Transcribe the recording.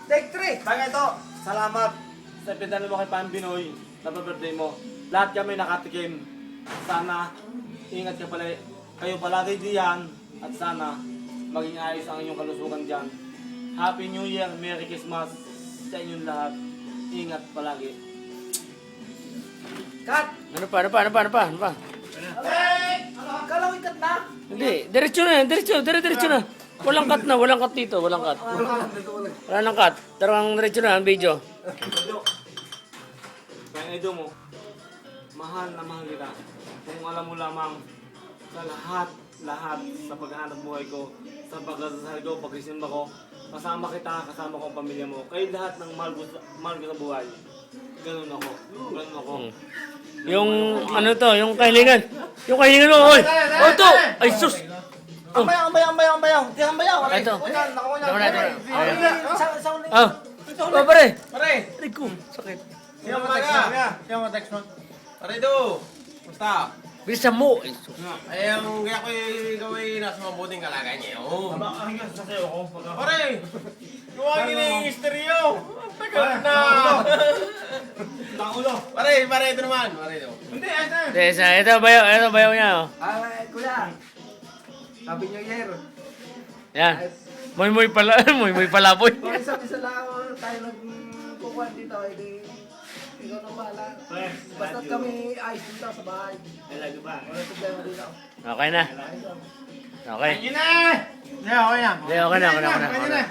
Take 3. Kaya ito, salamat sa pinadala mo kay Pam Binoy na birthday mo. Lahat kami nakatikim. Sana ingat ka pala, kayo palagi diyan at sana maging ayos ang inyong kalusugan diyan. Happy New Year, Merry Christmas sa inyong lahat. Ingat palagi. Cut. Ano pa? Kala ko ikat na. Hindi, diretso na. Walang cut dito, walang cut. Wala nang cut. Tarang diretso na ang video. Edo, kaya Edo mo, mahal na mahal kita. Kung alam mo lamang sa lahat sa paghahanap buhay ko, sa pagkasasal ko, pagkisimba ko, kasama kita, kasama ko ang pamilya mo. Kayo lahat ng mahal ko sa buhay. Ganun ako. Yung ano to, yung kahilingan. Yung kahilingan mo, oy. Oh, to. Ay, sus. Ambayaw. Di ambayaw. Ito. Nakuha Ito. Ah. Oh, pare. Aray ko. Sakit. Siya mo text mo. Pare do. Basta. Bilisan mo. Ay, sus. Ay, ang kaya ko gawin nasa mabuting kalagayan niya. Oh. Pare. Kuwagin na yung histeryo. Tagal na. Pare, ito naman. Pare do. Ito bayaw niya, oh. Kuya. Happy New Year. Yan. Muy palaboy. Kung isa lang tayo nagkukuha dito, ikaw nang bahala. Basta't kami ayos dito sa bahay. Wala problema dito. Okay na. Okay. Hindi, okay na. Okay na.